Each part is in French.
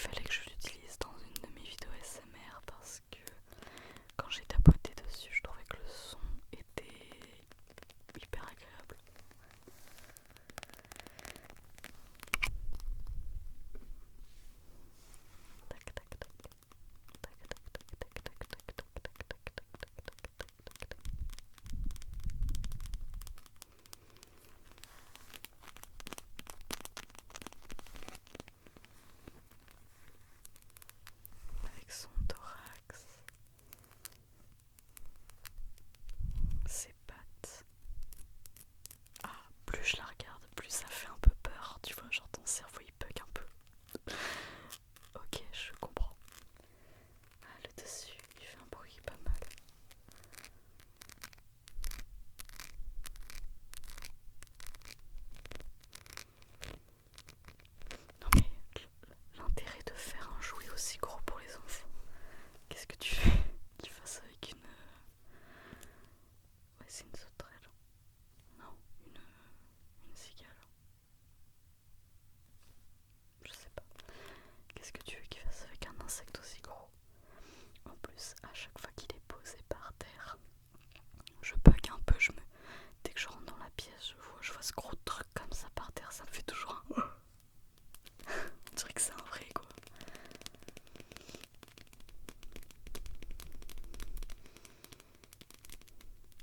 fallait que je l'utilise dans une de mes vidéos ASMR parce que quand j'ai tapoté dessus, je trouvais que le son était hyper agréable. Tac tac tac. Tac tac tac tac tac tac tac tac tac tac tac tac. Avec son thorax, ses pattes. Ah, plus je la regarde, plus ça fait un peu peur, tu vois, genre ton cerveau il bug un peu. Ok, je comprends. Ah, le dessus, il fait un bruit pas mal. Non mais, l'intérêt de faire un jouet aussi gros pour les enfants, qu'est-ce que tu fais qu'ils fassent avec une... Ouais, c'est une sauterelle. Non, une cigale. Je sais pas. Qu'est-ce que tu veux qu'il fasse avec un insecte aussi gros? En plus, à chaque fois qu'il est posé par terre, je bug un peu. Dès que je rentre dans la pièce, je vois ce gros truc comme ça par terre. Ça me fait toujours un... On dirait que c'est un vrai, quoi.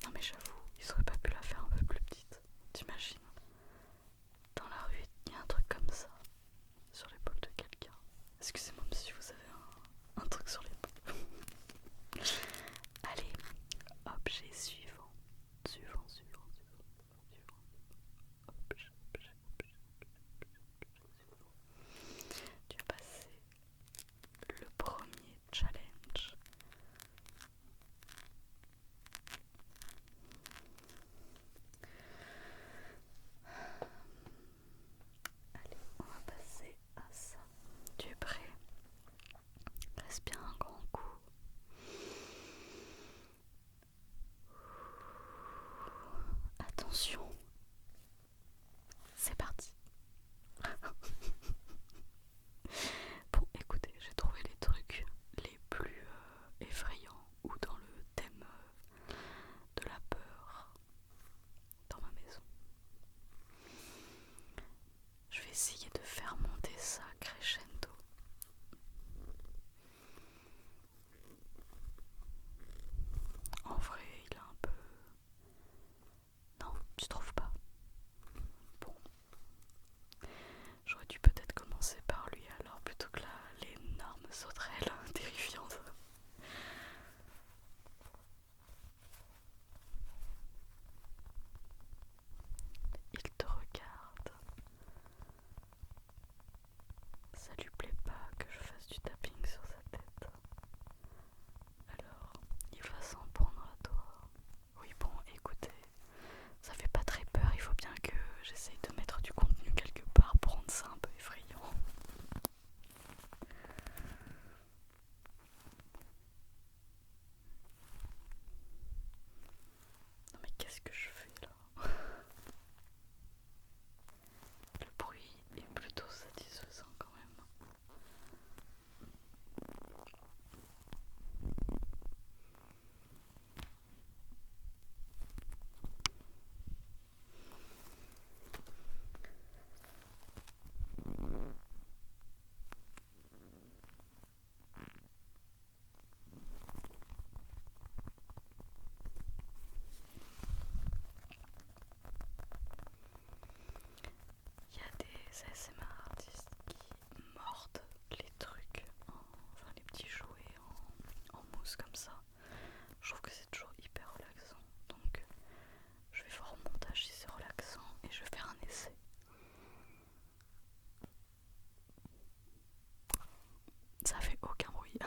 Non mais j'avoue, ils auraient pas pu la faire un peu plus petite. T'imagines? Dans la rue, il y a un truc comme ça sur l'épaule de quelqu'un. Excusez-moi si vous avez un truc sur l'épaule. Allez, objet suivant. Suivant. Objet. Tu as passé le premier challenge. Allez, on va passer à ça. Tu es prêt? Respire un grand coup. Attention. C'est parti. Bon, écoutez, j'ai trouvé les trucs les plus effrayants ou dans le thème de la peur dans ma maison. Je vais essayer de faire monter ça crescendo. En vrai, il a un peu... Non, tu trouves pas? Bon, j'aurais dû peut-être commencer par lui alors plutôt que l'énorme sauterelle terrifiante. Il te regarde. Ça lui plaît pas que je fasse du tapping sur sa tête. Alors, il va s'en prendre à toi. Oui, bon, écoutez, ça fait pas très peur, il faut bien que j'essaye de mettre du contenu quelque part pour rendre ça un peu effrayant. Non mais qu'est-ce que je fais là? Le bruit est plutôt satisfaisant quand même. Il y a des ASMR artistes qui mordent les trucs, enfin les petits jouets en mousse comme ça. Je trouve que c'est toujours hyper relaxant. Donc je vais voir au montage si c'est relaxant et je vais faire un essai. Ça fait aucun bruit.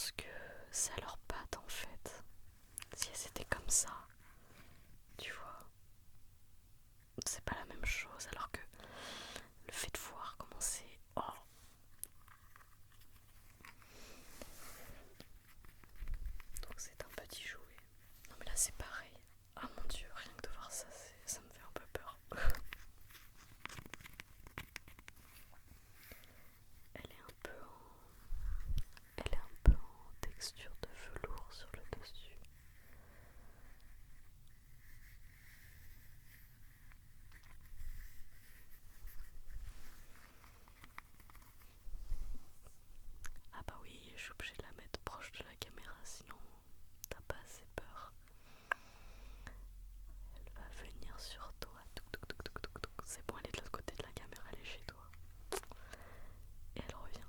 pense que c'est à leurs pattes en fait. Si elles étaient comme ça, tu vois, c'est pas la même chose. Alors que le fait de voir comment c'est... Oh. Donc c'est un petit jouet. Non mais là c'est pareil. Ah mon dieu, rien que de voir ça, ça me fait un peu peur. Elle est un peu en texture de velours sur le dessus. Ah bah oui, je suis obligée de la mettre proche de la caméra, sinon t'as pas assez peur. Elle va venir sur toi. C'est bon, elle est de l'autre côté de la caméra, elle est chez toi. Et elle revient.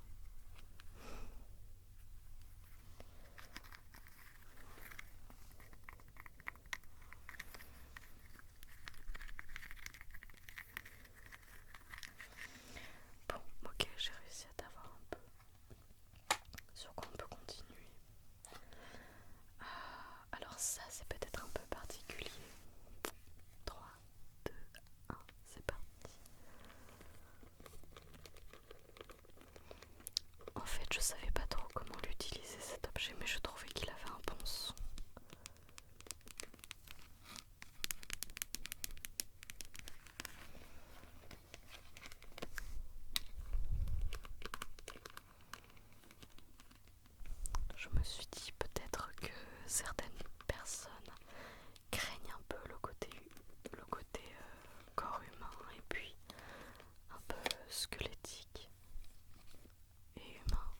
Bon, ok, j'ai réussi à t'avoir un peu. Sur quoi on peut continuer. Alors ça, c'est peut-être un peu particulier. 3, 2, 1, c'est parti. En fait, je savais pas trop comment l'utiliser cet objet, mais je trouvais qu'il avait un bon son. Je me suis dit peut-être que certaines personnes craignent un peu le côté corps humain et puis un peu squelettique et humain.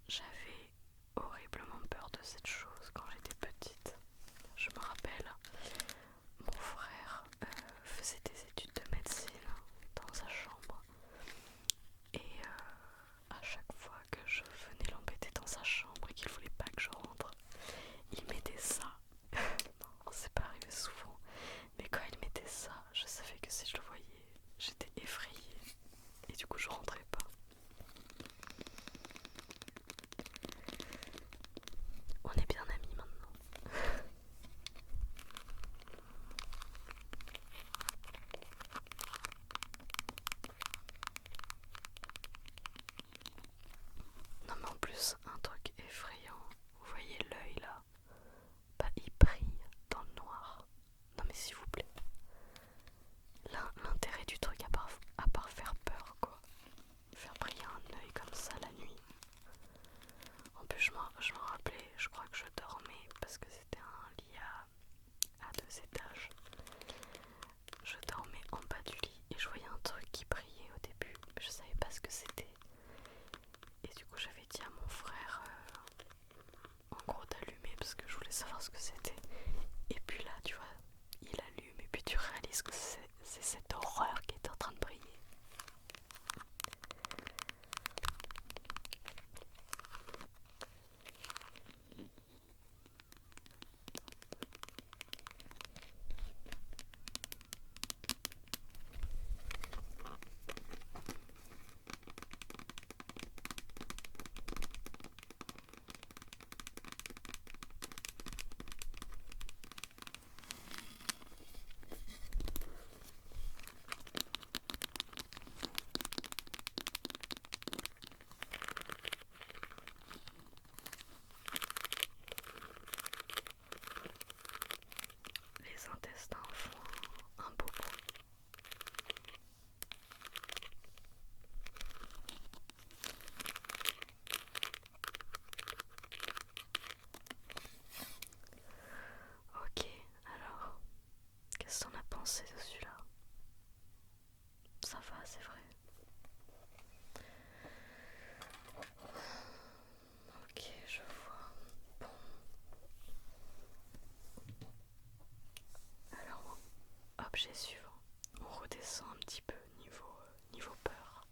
J'avais horriblement peur de cette chose quand j'étais petite. Je me rappelle, mon frère faisait des études de médecine dans sa chambre et à chaque fois que je venais l'embêter dans sa chambre et qu'il voulait pas que je rentre, il mettait ça. Non, c'est pas arrivé souvent, mais quand il mettait ça, je savais que si je le voyais, j'étais effrayée et du coup je rentrais pas. On est bien amis maintenant. Non mais en plus, un truc effrayant, vous voyez l'œil là, bah il brille dans le noir. Non mais s'il vous plaît. L'intérêt du truc à part faire peur quoi. Faire briller un œil comme ça la nuit. En plus je m'en rappelais, je crois que je dormais parce que c'était un lit à 2 étages. Je dormais en bas du lit et je voyais un truc qui brillait au début, mais je savais pas ce que c'était. Et du coup j'avais dit à mon frère en gros d'allumer parce que je voulais savoir ce que c'était. Et puis là tu vois, il allume et puis tu réalises que c'est cette horreur qui est en train de briller. Les intestins font un beau bruit. Ok, alors, qu'est-ce que t'en as pensé de celui-là? Ça va, c'est vrai. Ok, je vois. Bon. Alors, objet suivant. On redescend un petit peu niveau peur.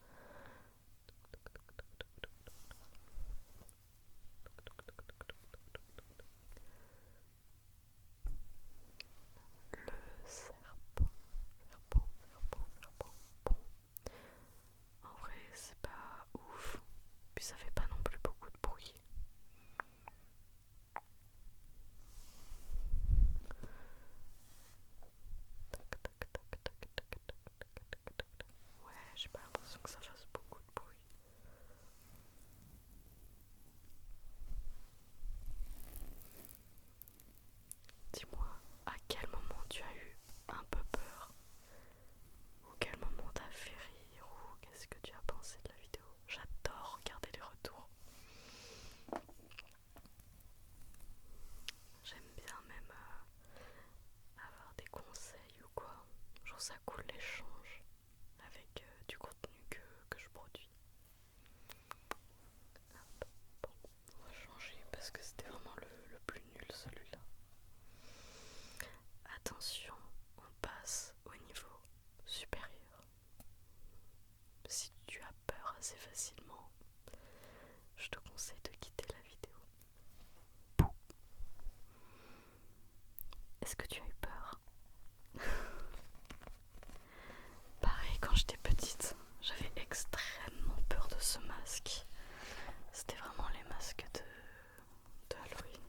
Le serpent. Serpent. Bon. ça coule l'échange avec du contenu que je produis. Hop. Bon, on va changer parce que c'était vraiment le plus nul celui-là. Attention, on passe au niveau supérieur. Si tu as peur assez facilement, je te conseille de quitter la vidéo. Pouh. Est-ce que tu as eu peur? Pareil, quand j'étais petite, j'avais extrêmement peur de ce masque. C'était vraiment les masques de Halloween.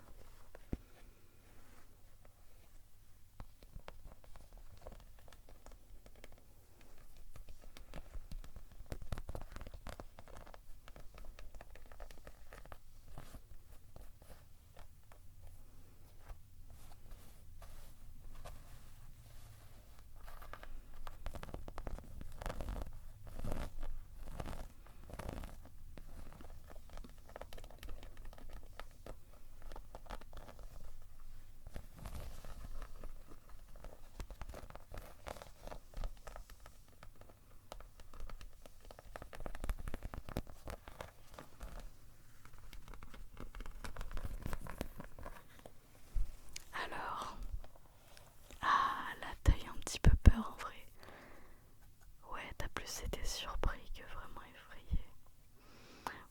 Alors, là t'as eu un petit peu peur en vrai. Ouais, t'as plus été surpris que vraiment effrayé.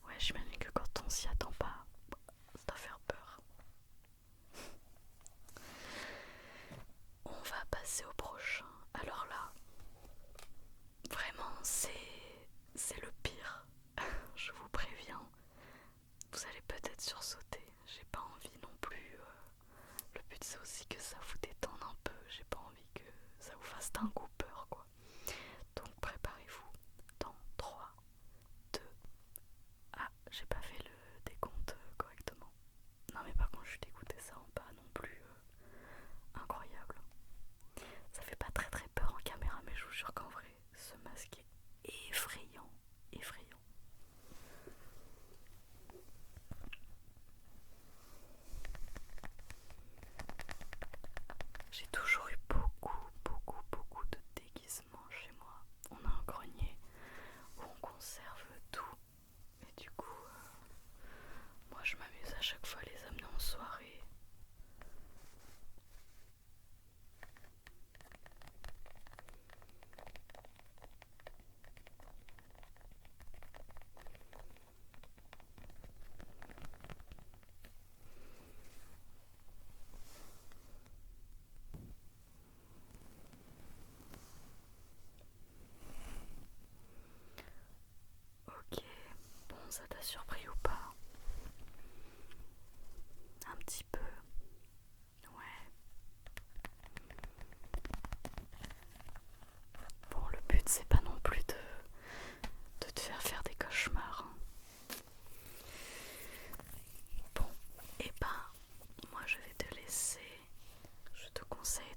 Ouais, j'imagine que quand on s'y attend pas, ça doit faire peur. On va passer au prochain. Alors là, vraiment c'est le pire. Je vous préviens. Vous allez peut-être sursauter. J'ai pas envie non plus. Le but c'est aussi que ça vous détende un peu. J'ai pas envie que ça vous fasse d'un coup peur quoi. Donc préparez-vous. Dans 3, 2. Ah, j'ai pas fait le décompte correctement. Non mais par contre je suis dégoûtée, ça rend pas non plus incroyable. Ça fait pas très très peur en caméra, mais je vous jure qu'en vrai ce masque est effrayant. J'ai toujours eu beaucoup de déguisements chez moi. On a un grenier où on conserve tout. Et du coup, moi je m'amuse à chaque fois à les amener en soirée. Ok, bon ça t'a surpris ou pas? Un petit peu. Ouais. Bon, le but c'est pas non plus de te faire des cauchemars. Bon, et ben moi je vais te laisser. Je te conseille